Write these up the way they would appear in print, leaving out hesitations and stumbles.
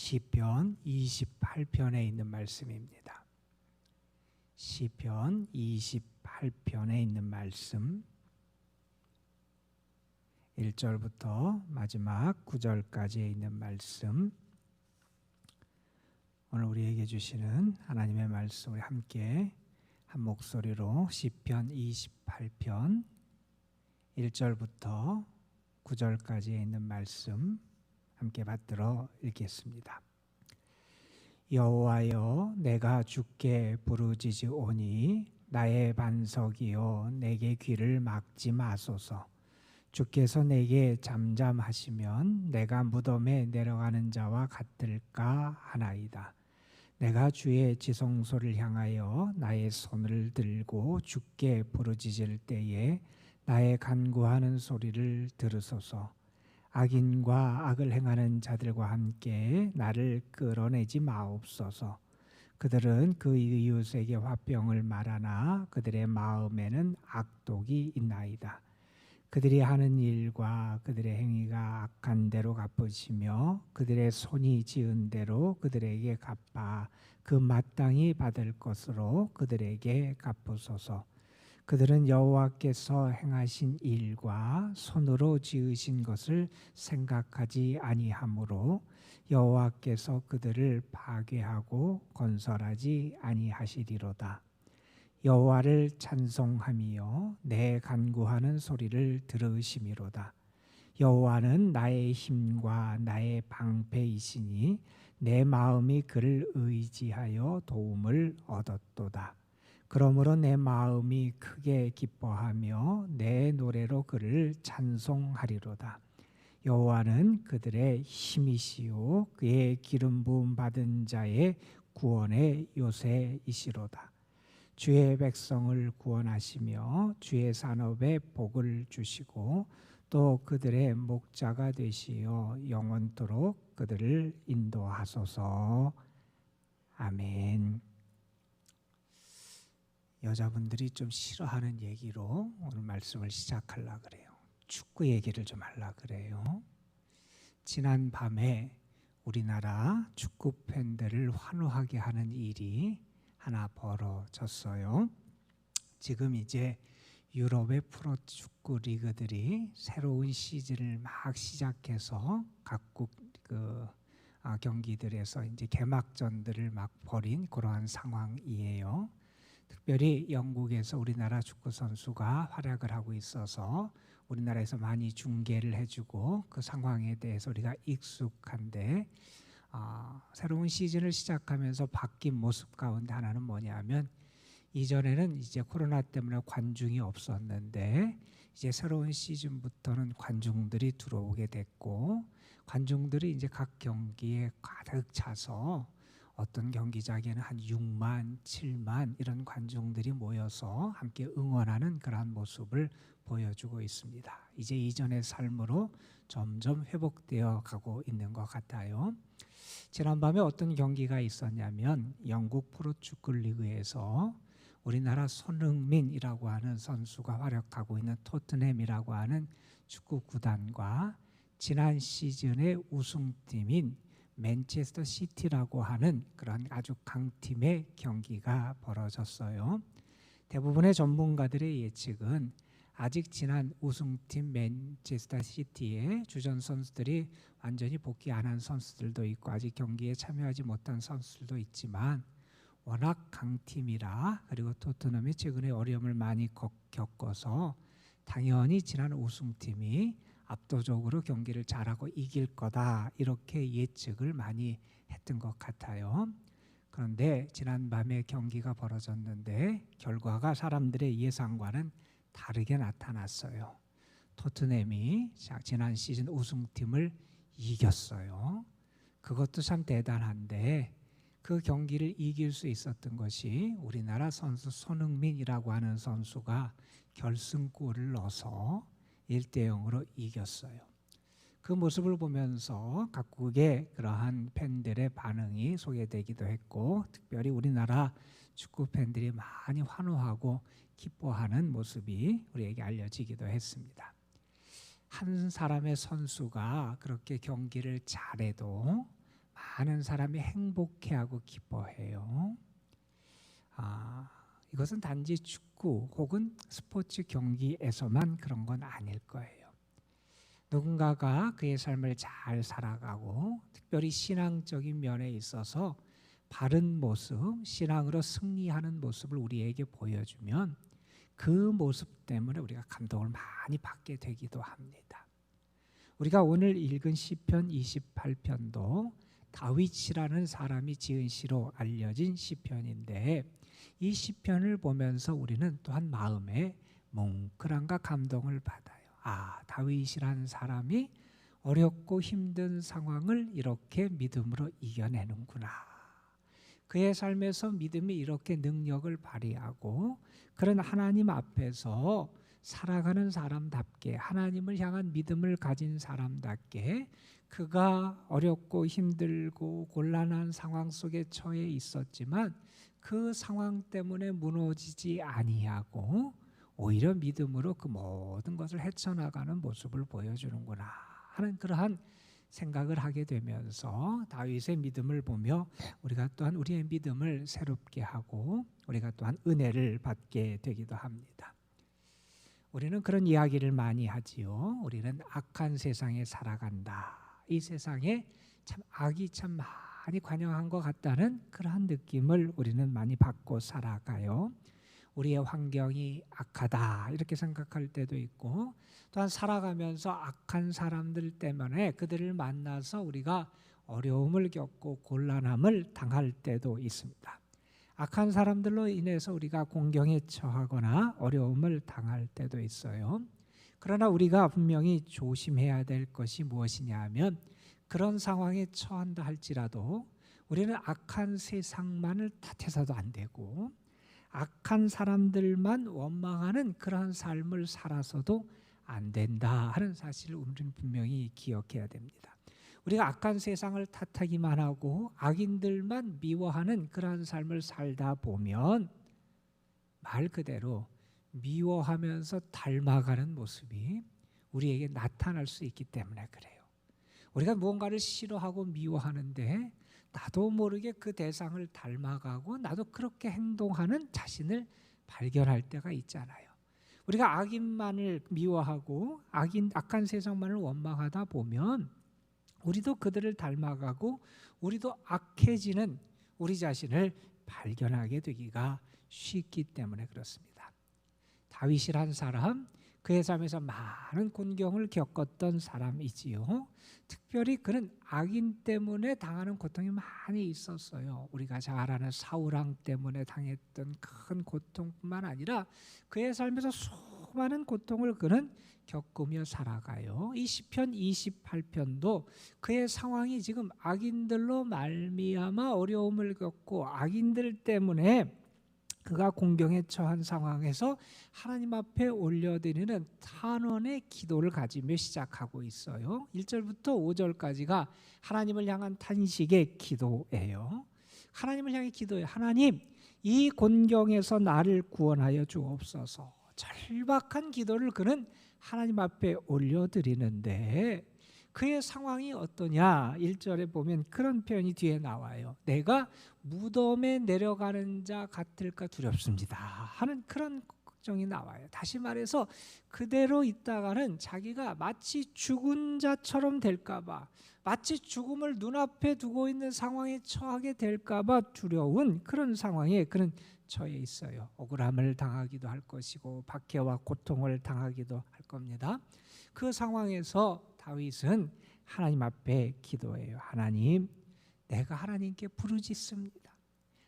시편 28편에 있는 말씀입니다. 시편 28편에 있는 말씀 1절부터 마지막 9절까지에 있는 말씀, 오늘 우리에게 주시는 하나님의 말씀을 함께 한 목소리로 시편 28편 1절부터 9절까지에 있는 말씀 함께 받들어 읽겠습니다. 여호와여, 내가 주께 부르짖으오니 나의 반석이여, 내게 귀를 막지 마소서. 주께서 내게 잠잠하시면 내가 무덤에 내려가는 자와 같을까 하나이다. 내가 주의 지성소를 향하여 나의 손을 들고 주께 부르짖을 때에 나의 간구하는 소리를 들으소서. 악인과 악을 행하는 자들과 함께 나를 끌어내지 마옵소서. 그들은 그 이웃에게 화병을 말하나 그들의 마음에는 악독이 있나이다. 그들이 하는 일과 그들의 행위가 악한 대로 갚으시며 그들의 손이 지은 대로 그들에게 갚아 그 마땅히 받을 것으로 그들에게 갚으소서. 그들은 여호와께서 행하신 일과 손으로 지으신 것을 생각하지 아니하므로 여호와께서 그들을 파괴하고 건설하지 아니하시리로다. 여호와를 찬송하며 내 간구하는 소리를 들으심이로다. 여호와는 나의 힘과 나의 방패이시니 내 마음이 그를 의지하여 도움을 얻었도다. 그러므로 내 마음이 크게 기뻐하며 내 노래로 그를 찬송하리로다. 여호와는 그들의 힘이시요 그의 기름 부음 받은 자의 구원의 요새이시로다. 주의 백성을 구원하시며 주의 산업에 복을 주시고 또 그들의 목자가 되시어 영원토록 그들을 인도하소서. 아멘. 여자분들이 좀 싫어하는 얘기로 오늘 말씀을 시작하려고 그래요. 축구 얘기를 좀 하려고 그래요. 지난 밤에 우리나라 축구 팬들을 환호하게 하는 일이 하나 벌어졌어요. 지금 이제 유럽의 프로축구 리그들이 새로운 시즌을 막 시작해서 각국 경기들에서 이제 개막전들을 막 벌인 그러한 상황이에요. 특별히 영국에서 우리나라 축구 선수가 활약을 하고 있어서 우리나라에서 많이 중계를 해주고 그 상황에 대해서 우리가 익숙한데, 새로운 시즌을 시작하면서 바뀐 모습 가운데 하나는 뭐냐면, 이전에는 이제 코로나 때문에 관중이 없었는데 이제 새로운 시즌부터는 관중들이 들어오게 됐고, 관중들이 이제 각 경기에 가득 차서 어떤 경기장에는 한 6만, 7만 이런 관중들이 모여서 함께 응원하는 그러한 모습을 보여주고 있습니다. 이제 이전의 삶으로 점점 회복되어 가고 있는 것 같아요. 지난밤에 어떤 경기가 있었냐면 영국 프로축구 리그에서 우리나라 손흥민이라고 하는 선수가 활약하고 있는 토트넘이라고 하는 축구 구단과 지난 시즌의 우승팀인 맨체스터 시티라고 하는 그런 아주 강팀의 경기가 벌어졌어요. 대부분의 전문가들의 예측은 아직 지난 우승팀 맨체스터 시티의 주전 선수들이 완전히 복귀 안 한 선수들도 있고 아직 경기에 참여하지 못한 선수들도 있지만, 워낙 강팀이라, 그리고 토트넘이 최근에 어려움을 많이 겪어서 당연히 지난 우승팀이 압도적으로 경기를 잘하고 이길 거다, 이렇게 예측을 많이 했던 것 같아요. 그런데 지난밤에 경기가 벌어졌는데 결과가 사람들의 예상과는 다르게 나타났어요. 토트넘이 지난 시즌 우승팀을 이겼어요. 그것도 참 대단한데, 그 경기를 이길 수 있었던 것이 우리나라 선수 손흥민이라고 하는 선수가 결승골을 넣어서 1대0으로 이겼어요. 그 모습을 보면서 각국의 그러한 팬들의 반응이 소개되기도 했고, 특별히 우리나라 축구 팬들이 많이 환호하고 기뻐하는 모습이 우리에게 알려지기도 했습니다. 한 사람의 선수가 그렇게 경기를 잘해도 많은 사람이 행복해하고 기뻐해요. 이것은 단지 축구 혹은 스포츠 경기에서만 그런 건 아닐 거예요. 누군가가 그의 삶을 잘 살아가고 특별히 신앙적인 면에 있어서 바른 모습, 신앙으로 승리하는 모습을 우리에게 보여주면 그 모습 때문에 우리가 감동을 많이 받게 되기도 합니다. 우리가 오늘 읽은 시편 28편도 다윗이라는 사람이 지은 시로 알려진 시편인데 이 시편을 보면서 우리는 또한 마음에 뭉클함과 감동을 받아요. 다윗이라는 사람이 어렵고 힘든 상황을 이렇게 믿음으로 이겨내는구나. 그의 삶에서 믿음이 이렇게 능력을 발휘하고 그런 하나님 앞에서 살아가는 사람답게 하나님을 향한 믿음을 가진 사람답게 그가 어렵고 힘들고 곤란한 상황 속에 처해 있었지만 그 상황 때문에 무너지지 아니하고 오히려 믿음으로 그 모든 것을 헤쳐나가는 모습을 보여주는구나 하는 그러한 생각을 하게 되면서 다윗의 믿음을 보며 우리가 또한 우리의 믿음을 새롭게 하고 우리가 또한 은혜를 받게 되기도 합니다. 우리는 그런 이야기를 많이 하지요. 우리는 악한 세상에 살아간다. 이 세상에 참 악이 참 많이 관영한 것 같다는 그러한 느낌을 우리는 많이 받고 살아가요. 우리의 환경이 악하다 이렇게 생각할 때도 있고 또한 살아가면서 악한 사람들 때문에 그들을 만나서 우리가 어려움을 겪고 곤란함을 당할 때도 있습니다. 악한 사람들로 인해서 우리가 공경에 처하거나 어려움을 당할 때도 있어요. 그러나 우리가 분명히 조심해야 될 것이 무엇이냐 하면 그런 상황에 처한다 할지라도 우리는 악한 세상만을 탓해서도 안 되고 악한 사람들만 원망하는 그러한 삶을 살아서도 안 된다 하는 사실을 우리는 분명히 기억해야 됩니다. 우리가 악한 세상을 탓하기만 하고 악인들만 미워하는 그러한 삶을 살다 보면 말 그대로 미워하면서 닮아가는 모습이 우리에게 나타날 수 있기 때문에 그래요. 우리가 무언가를 싫어하고 미워하는데 나도 모르게 그 대상을 닮아가고 나도 그렇게 행동하는 자신을 발견할 때가 있잖아요. 우리가 악인만을 미워하고 악한 세상만을 원망하다 보면 우리도 그들을 닮아가고 우리도 악해지는 우리 자신을 발견하게 되기가 쉽기 때문에 그렇습니다. 다윗이란 사람, 그의 삶에서 많은 곤경을 겪었던 사람이지요. 특별히 그는 악인 때문에 당하는 고통이 많이 있었어요. 우리가 잘 아는 사울왕 때문에 당했던 큰 고통뿐만 아니라 그의 삶에서 수많은 고통을 그는 겪으며 살아가요. 이 시편 28편도 그의 상황이 지금 악인들로 말미암아 어려움을 겪고 악인들 때문에 그가 공경에 처한 상황에서 하나님 앞에 올려드리는 탄원의 기도를 가지며 시작하고 있어요. 1절부터 5절까지가 하나님을 향한 탄식의 기도예요. 하나님을 향해 기도해요. 하나님, 이 곤경에서 나를 구원하여 주옵소서. 절박한 기도를 그는 하나님 앞에 올려드리는데 그의 상황이 어떠냐? 1절에 보면 그런 표현이 뒤에 나와요. 내가 무덤에 내려가는 자 같을까 두렵습니다 하는 그런 걱정이 나와요. 다시 말해서 그대로 있다가는 자기가 마치 죽은 자처럼 될까 봐, 마치 죽음을 눈앞에 두고 있는 상황에 처하게 될까 봐 두려운 그런 상황에 그는 처해 있어요. 억울함을 당하기도 할 것이고 박해와 고통을 당하기도 할 겁니다. 그 상황에서 다윗은 하나님 앞에 기도해요. 하나님, 내가 하나님께 부르짖습니다.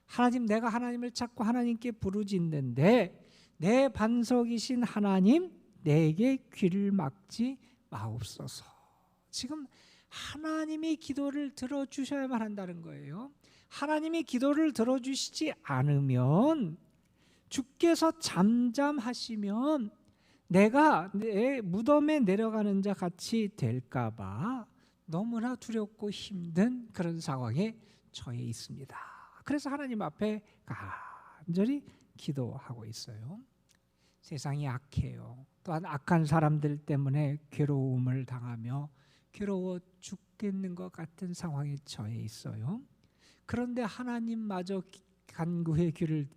하나님, 내가 하나님을 찾고 하나님께 부르짖는데 내 반석이신 하나님, 내게 귀를 막지 마옵소서. 지금 하나님이 기도를 들어주셔야만 한다는 거예요. 하나님이 기도를 들어주시지 않으면, 주께서 잠잠하시면 내가 내 무덤에 내려가는 자 같이 될까 봐 너무나 두렵고 힘든 그런 상황에 처해 있습니다. 그래서 하나님 앞에 간절히 기도하고 있어요. 세상이 악해요. 또한 악한 사람들 때문에 괴로움을 당하며 괴로워 죽겠는 것 같은 상황에 처해 있어요. 그런데 하나님마저 간구의 귀를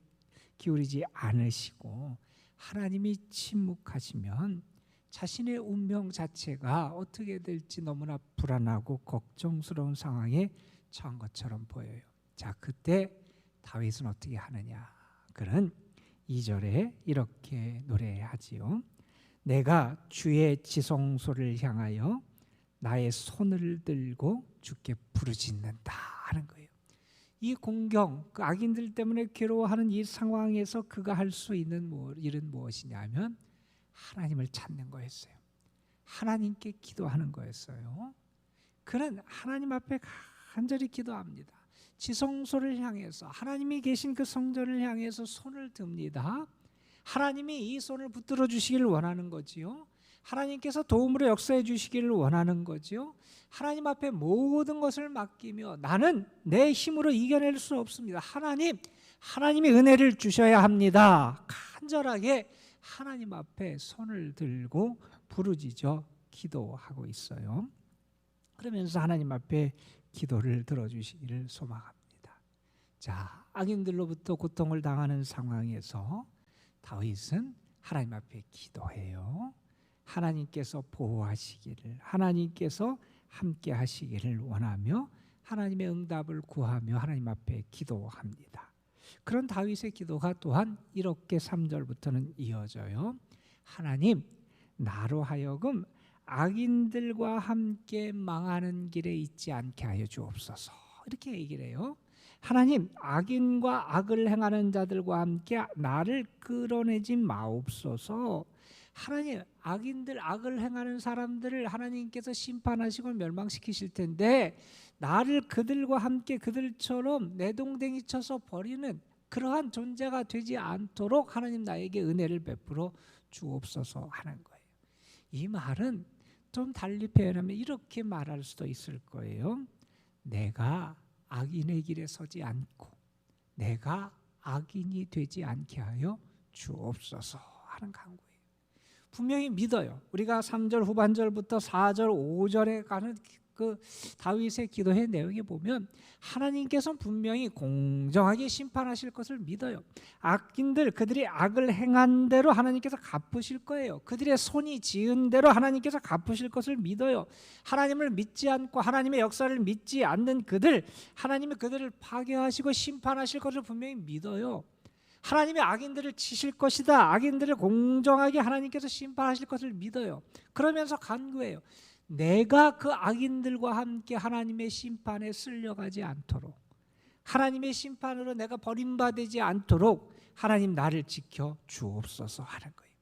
기울이지 않으시고 하나님이 침묵하시면 자신의 운명 자체가 어떻게 될지 너무나 불안하고 걱정스러운 상황에 처한 것처럼 보여요. 자, 그때 다윗은 어떻게 하느냐? 그는 2절에 이렇게 노래하지요. 내가 주의 지성소를 향하여 나의 손을 들고 주께 부르짖는다 하는 거예요. 이 공경, 그 악인들 때문에 괴로워하는 이 상황에서 그가 할 수 있는 일은 무엇이냐면 하나님을 찾는 거였어요. 하나님께 기도하는 거였어요. 그는 하나님 앞에 간절히 기도합니다. 지성소를 향해서, 하나님이 계신 그 성전을 향해서 손을 듭니다. 하나님이 이 손을 붙들어 주시기를 원하는 거지요. 하나님께서 도움으로 역사해 주시기를 원하는 거지요. 하나님 앞에 모든 것을 맡기며 나는 내 힘으로 이겨낼 수 없습니다. 하나님이 은혜를 주셔야 합니다. 간절하게 하나님 앞에 손을 들고 부르짖어 기도하고 있어요. 그러면서 하나님 앞에 기도를 들어주시기를 소망합니다. 자, 악인들로부터 고통을 당하는 상황에서 다윗은 하나님 앞에 기도해요. 하나님께서 보호하시기를, 하나님께서 함께 하시기를 원하며 하나님의 응답을 구하며 하나님 앞에 기도합니다. 그런 다윗의 기도가 또한 이렇게 3절부터는 이어져요. 하나님, 나로 하여금 악인들과 함께 망하는 길에 있지 않게 하여 주옵소서. 이렇게 얘기를 해요. 하나님, 악인과 악을 행하는 자들과 함께 나를 끌어내지 마옵소서. 하나님, 악인들, 악을 행하는 사람들을 하나님께서 심판하시고 멸망시키실 텐데 나를 그들과 함께 그들처럼 내동댕이 쳐서 버리는 그러한 존재가 되지 않도록 하나님 나에게 은혜를 베풀어 주옵소서 하는 거예요. 이 말은 좀 달리 표현하면 이렇게 말할 수도 있을 거예요. 내가 악인의 길에 서지 않고 내가 악인이 되지 않게 하여 주옵소서 하는 간구예요. 분명히 믿어요. 우리가 3절 후반절부터 4절 5절에 가는 그 다윗의 기도의 내용에 보면 하나님께서 분명히 공정하게 심판하실 것을 믿어요. 악인들, 그들이 악을 행한 대로 하나님께서 갚으실 거예요. 그들의 손이 지은 대로 하나님께서 갚으실 것을 믿어요. 하나님을 믿지 않고 하나님의 역사를 믿지 않는 그들, 하나님이 그들을 파괴하시고 심판하실 것을 분명히 믿어요. 하나님이 악인들을 치실 것이다. 악인들을 공정하게 하나님께서 심판하실 것을 믿어요. 그러면서 간구해요. 내가 그 악인들과 함께 하나님의 심판에 쓸려가지 않도록, 하나님의 심판으로 내가 버림받지 않도록 하나님 나를 지켜 주옵소서 하는 거예요.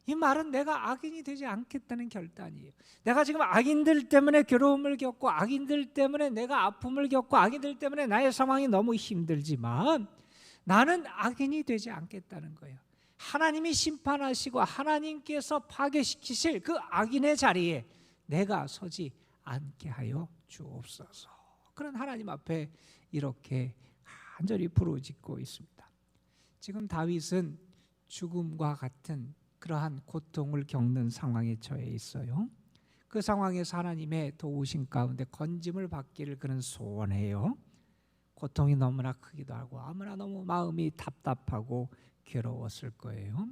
이 말은 내가 악인이 되지 않겠다는 결단이에요. 내가 지금 악인들 때문에 괴로움을 겪고 악인들 때문에 내가 아픔을 겪고 악인들 때문에 나의 상황이 너무 힘들지만 나는 악인이 되지 않겠다는 거예요. 하나님이 심판하시고 하나님께서 파괴시키실 그 악인의 자리에 내가 서지 않게 하여 주옵소서. 그런 하나님 앞에 이렇게 간절히 부르짖고 있습니다. 지금 다윗은 죽음과 같은 그러한 고통을 겪는 상황에 처해 있어요. 그 상황에서 하나님의 도우심 가운데 건짐을 받기를 그는 소원해요. 고통이 너무나 크기도 하고 아무나 너무 마음이 답답하고 괴로웠을 거예요.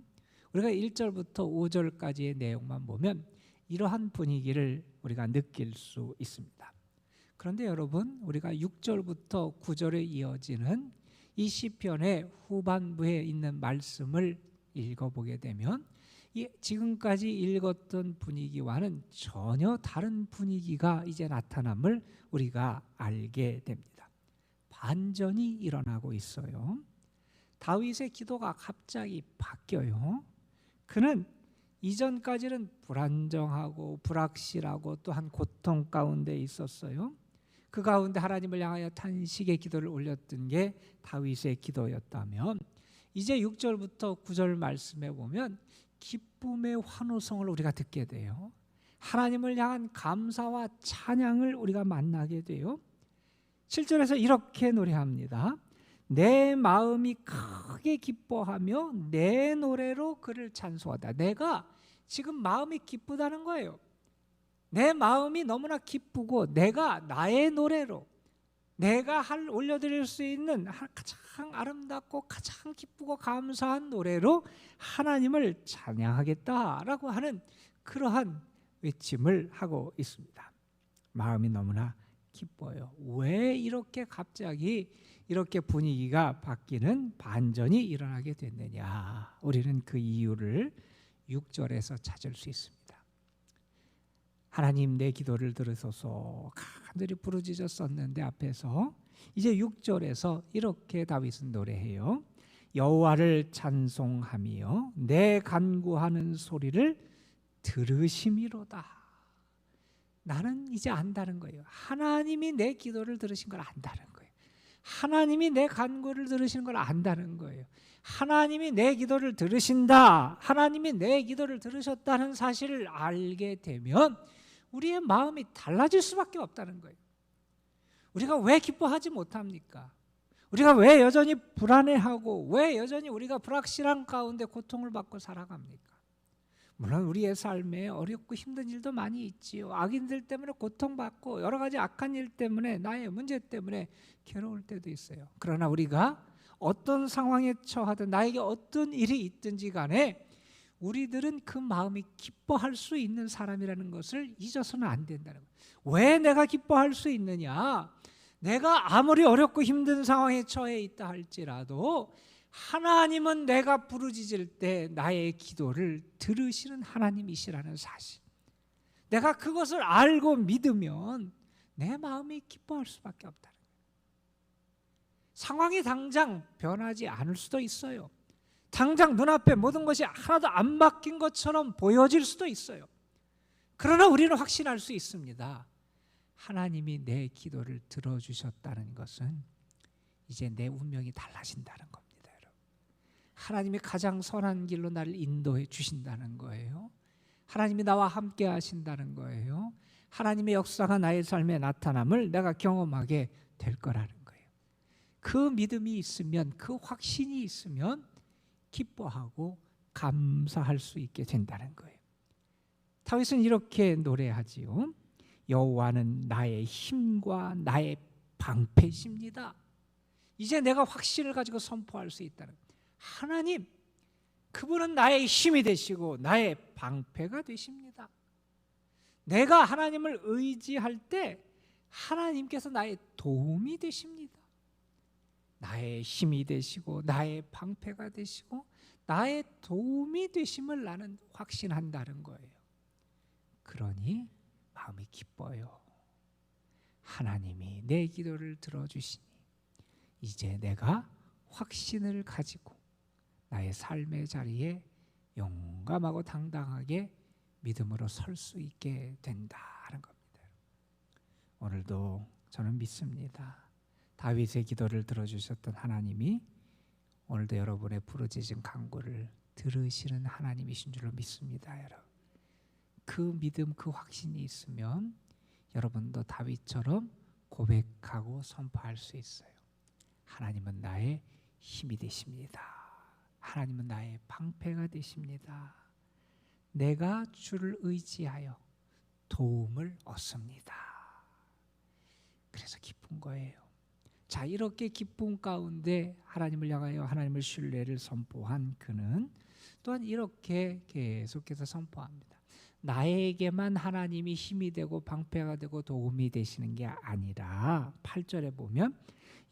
우리가 1절부터 5절까지의 내용만 보면 이러한 분위기를 우리가 느낄 수 있습니다. 그런데 여러분, 우리가 6절부터 9절에 이어지는 이 시편의 후반부에 있는 말씀을 읽어보게 되면 지금까지 읽었던 분위기와는 전혀 다른 분위기가 이제 나타남을 우리가 알게 됩니다. 반전이 일어나고 있어요. 다윗의 기도가 갑자기 바뀌어요. 그는 이전까지는 불안정하고 불확실하고 또한 고통 가운데 있었어요. 그 가운데 하나님을 향하여 탄식의 기도를 올렸던 게 다윗의 기도였다면 이제 6절부터 9절 말씀에 보면 기쁨의 환호성을 우리가 듣게 돼요. 하나님을 향한 감사와 찬양을 우리가 만나게 돼요. 7절에서 이렇게 노래합니다. 내 마음이 크게 기뻐하며 내 노래로 그를 찬송하다. 내가 지금 마음이 기쁘다는 거예요. 내 마음이 너무나 기쁘고 내가 나의 노래로 내가 올려드릴 수 있는 가장 아름답고 가장 기쁘고 감사한 노래로 하나님을 찬양하겠다라고 하는 그러한 외침을 하고 있습니다. 마음이 너무나 기뻐요. 왜 이렇게 갑자기 이렇게 분위기가 바뀌는 반전이 일어나게 됐느냐? 우리는 그 이유를 6절에서 찾을 수 있습니다. 하나님 내 기도를 들으소서 간절히 부르짖었었는데 앞에서 이제 6절에서 이렇게 다윗은 노래해요. 여호와를 찬송하며 내 간구하는 소리를 들으심이로다. 나는 이제 안다는 거예요. 하나님이 내 기도를 들으신 걸 안다는 거예요. 하나님이 내 간구를 들으시는 걸 안다는 거예요. 하나님이 내 기도를 들으신다, 하나님이 내 기도를 들으셨다는 사실을 알게 되면 우리의 마음이 달라질 수밖에 없다는 거예요. 우리가 왜 기뻐하지 못합니까? 우리가 왜 여전히 불안해하고 왜 여전히 우리가 불확실한 가운데 고통을 받고 살아갑니까? 물론 우리의 삶에 어렵고 힘든 일도 많이 있지요. 악인들 때문에 고통받고 여러 가지 악한 일 때문에 나의 문제 때문에 괴로울 때도 있어요. 그러나 우리가 어떤 상황에 처하든 나에게 어떤 일이 있든지 간에 우리들은 그 마음이 기뻐할 수 있는 사람이라는 것을 잊어서는 안 된다는 거예요. 왜 내가 기뻐할 수 있느냐? 내가 아무리 어렵고 힘든 상황에 처해 있다 할지라도 하나님은 내가 부르짖을 때 나의 기도를 들으시는 하나님이시라는 사실, 내가 그것을 알고 믿으면 내 마음이 기뻐할 수밖에 없다는 거예요. 상황이 당장 변하지 않을 수도 있어요. 당장 눈앞에 모든 것이 하나도 안 바뀐 것처럼 보여질 수도 있어요. 그러나 우리는 확신할 수 있습니다. 하나님이 내 기도를 들어주셨다는 것은 이제 내 운명이 달라진다는 겁니다. 여러분. 하나님이 가장 선한 길로 나를 인도해 주신다는 거예요. 하나님이 나와 함께 하신다는 거예요. 하나님의 역사가 나의 삶에 나타남을 내가 경험하게 될 거라는 거예요. 그 믿음이 있으면, 그 확신이 있으면 기뻐하고 감사할 수 있게 된다는 거예요. 다윗은 이렇게 노래하지요. 여호와는 나의 힘과 나의 방패십니다. 이제 내가 확신을 가지고 선포할 수 있다는 거예요. 하나님, 그분은 나의 힘이 되시고 나의 방패가 되십니다. 내가 하나님을 의지할 때 하나님께서 나의 도움이 되십니다. 나의 힘이 되시고 나의 방패가 되시고 나의 도움이 되심을 나는 확신한다는 거예요. 그러니 마음이 기뻐요. 하나님이 내 기도를 들어주시니 이제 내가 확신을 가지고 나의 삶의 자리에 용감하고 당당하게 믿음으로 설 수 있게 된다는 겁니다. 오늘도 저는 믿습니다. 다윗의 기도를 들어주셨던 하나님이 오늘도 여러분의 부르짖은 간구를 들으시는 하나님이신 줄로 믿습니다. 여러분, 그 믿음, 그 확신이 있으면 여러분도 다윗처럼 고백하고 선포할 수 있어요. 하나님은 나의 힘이 되십니다. 하나님은 나의 방패가 되십니다. 내가 주를 의지하여 도움을 얻습니다. 그래서 기쁜 거예요. 자, 이렇게 기쁨 가운데 하나님을 향하여 하나님을 신뢰를 선포한 그는 또한 이렇게 계속해서 선포합니다. 나에게만 하나님이 힘이 되고 방패가 되고 도움이 되시는 게 아니라 8절에 보면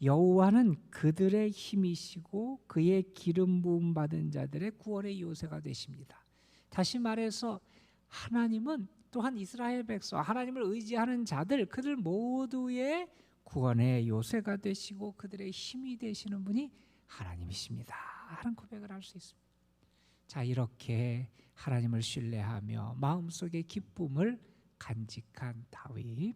여호와는 그들의 힘이시고 그의 기름 부음 받은 자들의 구원의 요새가 되십니다. 다시 말해서 하나님은 또한 이스라엘 백성, 하나님을 의지하는 자들, 그들 모두의 구원의 요새가 되시고 그들의 힘이 되시는 분이 하나님이십니다 하는 고백을 할 수 있습니다. 자, 이렇게 하나님을 신뢰하며 마음속의 기쁨을 간직한 다윗,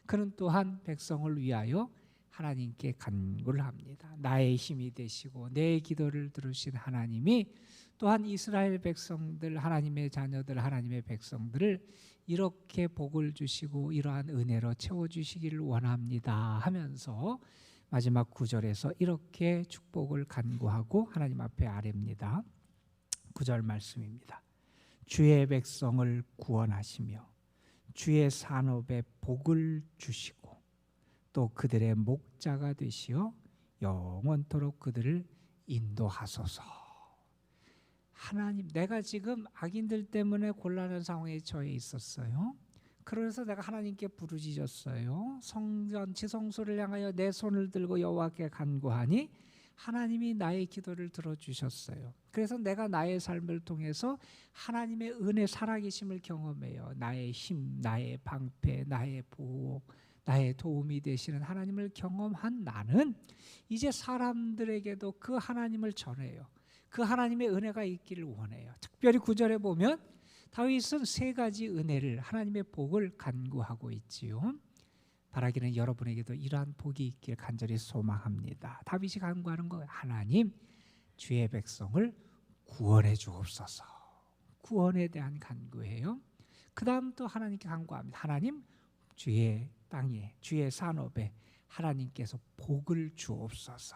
그는 또한 백성을 위하여 하나님께 간구를 합니다. 나의 힘이 되시고 내 기도를 들으신 하나님이 또한 이스라엘 백성들, 하나님의 자녀들, 하나님의 백성들을 이렇게 복을 주시고 이러한 은혜로 채워주시기를 원합니다 하면서 마지막 9절에서 이렇게 축복을 간구하고 하나님 앞에 아뢰입니다. 9절 말씀입니다. 주의 백성을 구원하시며 주의 산업에 복을 주시고 또 그들의 목자가 되시어 영원토록 그들을 인도하소서. 하나님, 내가 지금 악인들 때문에 곤란한 상황에 처해 있었어요. 그래서 내가 하나님께 부르짖었어요. 성전 지성소를 향하여 내 손을 들고 여호와께 간구하니 하나님이 나의 기도를 들어주셨어요. 그래서 내가 나의 삶을 통해서 하나님의 은혜 살아계심을 경험해요. 나의 힘, 나의 방패, 나의 보호, 나의 도움이 되시는 하나님을 경험한 나는 이제 사람들에게도 그 하나님을 전해요. 그 하나님의 은혜가 있기를 원해요. 특별히 9절에 보면 다윗은 세 가지 은혜를, 하나님의 복을 간구하고 있지요. 바라기는 여러분에게도 이러한 복이 있길 간절히 소망합니다. 다윗이 간구하는 거, 하나님 주의 백성을 구원해 주옵소서. 구원에 대한 간구예요. 그 다음 또 하나님께 간구합니다. 하나님 주의 땅에, 주의 산업에 하나님께서 복을 주옵소서.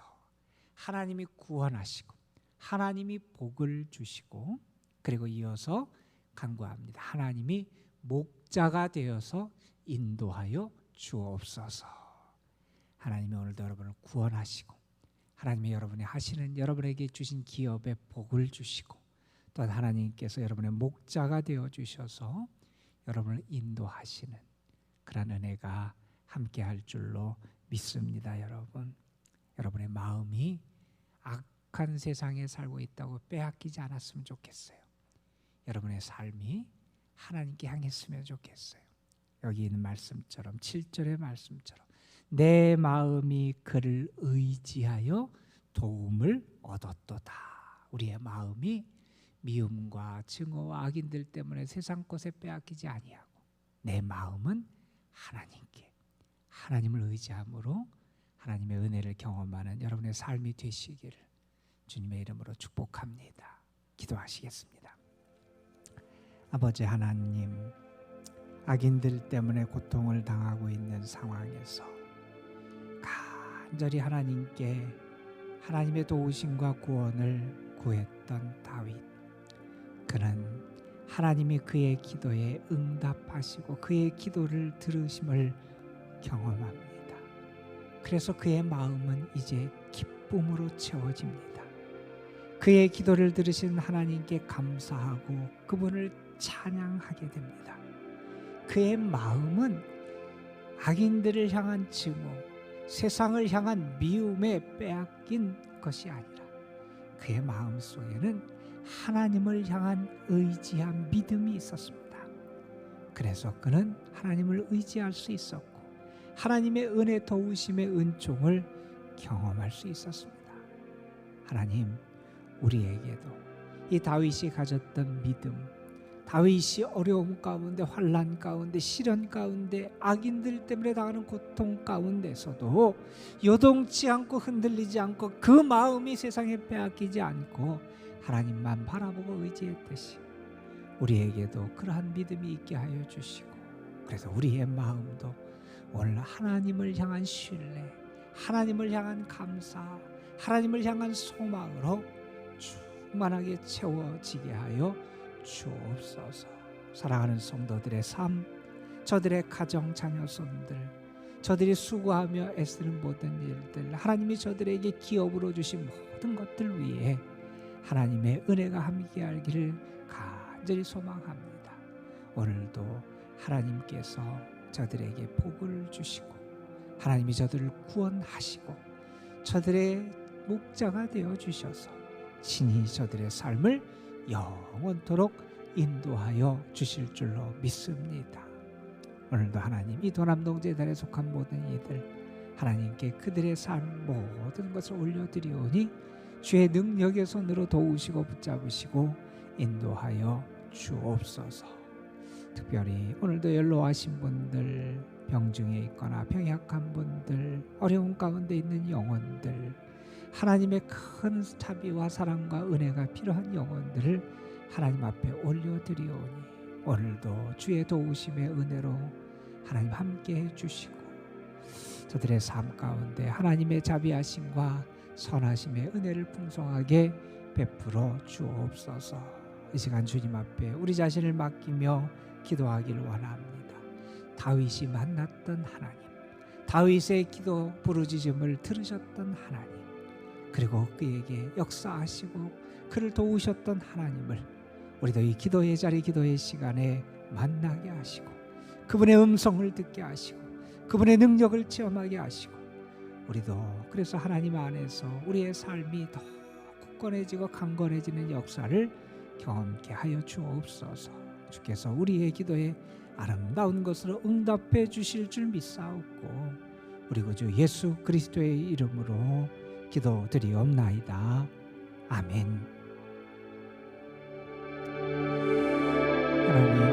하나님이 구원하시고 하나님이 복을 주시고, 그리고 이어서 간구합니다. 하나님이 목자가 되어서 인도하여 주옵소서. 하나님이 오늘도 여러분을 구원하시고 하나님이 여러분이 하시는, 여러분에게 주신 기업에 복을 주시고, 또한 하나님께서 여러분의 목자가 되어 주셔서 여러분을 인도하시는 그런 은혜가 함께할 줄로 믿습니다. 여러분의 마음이 악한 세상에 살고 있다고 빼앗기지 않았으면 좋겠어요. 여러분의 삶이 하나님께 향했으면 좋겠어요. 여기 있는 말씀처럼, 7절의 말씀처럼 내 마음이 그를 의지하여 도움을 얻었도다. 우리의 마음이 미움과 증오와 악인들 때문에 세상 것에 빼앗기지 아니하고 내 마음은 하나님께, 하나님을 의지함으로 하나님의 은혜를 경험하는 여러분의 삶이 되시기를 주님의 이름으로 축복합니다. 기도하시겠습니다. 아버지 하나님, 악인들 때문에 고통을 당하고 있는 상황에서 간절히 하나님께 하나님의 도우심과 구원을 구했던 다윗, 그는 하나님이 그의 기도에 응답하시고 그의 기도를 들으심을 경험합니다. 그래서 그의 마음은 이제 기쁨으로 채워집니다. 그의 기도를 들으신 하나님께 감사하고 그분을 찬양하게 됩니다. 그의 마음은 악인들을 향한 증오, 세상을 향한 미움에 빼앗긴 것이 아니라 그의 마음 속에는 하나님을 향한 의지한 믿음이 있었습니다. 그래서 그는 하나님을 의지할 수 있었고 하나님의 은혜 도우심의 은총을 경험할 수 있었습니다. 하나님, 우리에게도 이 다윗이 가졌던 믿음, 다윗이 어려움 가운데, 환난 가운데, 시련 가운데, 악인들 때문에 당하는 고통 가운데서도 요동치 않고 흔들리지 않고 그 마음이 세상에 빼앗기지 않고 하나님만 바라보고 의지했듯이 우리에게도 그러한 믿음이 있게 하여 주시고, 그래서 우리의 마음도 오늘 하나님을 향한 신뢰, 하나님을 향한 감사, 하나님을 향한 소망으로 충만하게 채워지게 하여 주옵소서. 사랑하는 성도들의 삶, 저들의 가정 자녀손들, 저들이 수고하며 애쓰는 모든 일들, 하나님이 저들에게 기업으로 주신 모든 것들 위에 하나님의 은혜가 함께하기를 간절히 소망합니다. 오늘도 하나님께서 저들에게 복을 주시고 하나님이 저들을 구원하시고 저들의 목자가 되어 주셔서 친히 저들의 삶을 영원토록 인도하여 주실 줄로 믿습니다. 오늘도 하나님, 이 도남동재단에 속한 모든 이들 하나님께 그들의 삶 모든 것을 올려드리오니 주의 능력의 손으로 도우시고 붙잡으시고 인도하여 주옵소서. 특별히 오늘도 연로하신 분들, 병중에 있거나 병약한 분들, 어려움 가운데 있는 영혼들, 하나님의 큰 자비와 사랑과 은혜가 필요한 영혼들을 하나님 앞에 올려드리오니 오늘도 주의 도우심의 은혜로 하나님 함께 해주시고 저들의 삶 가운데 하나님의 자비하심과 선하심의 은혜를 풍성하게 베풀어 주옵소서. 이 시간 주님 앞에 우리 자신을 맡기며 기도하기를 원합니다. 다윗이 만났던 하나님, 다윗의 기도 부르짖음을 들으셨던 하나님, 그리고 그에게 역사하시고 그를 도우셨던 하나님을 우리도 이 기도의 자리, 기도의 시간에 만나게 하시고 그분의 음성을 듣게 하시고 그분의 능력을 체험하게 하시고, 우리도 그래서 하나님 안에서 우리의 삶이 더 굳건해지고 강건해지는 역사를 경험케 하여 주옵소서. 주께서 우리의 기도에 아름다운 것으로 응답해 주실 줄 믿사옵고 우리 구주 예수 그리스도의 이름으로 기도드리옵나이다. 아멘. 하나님,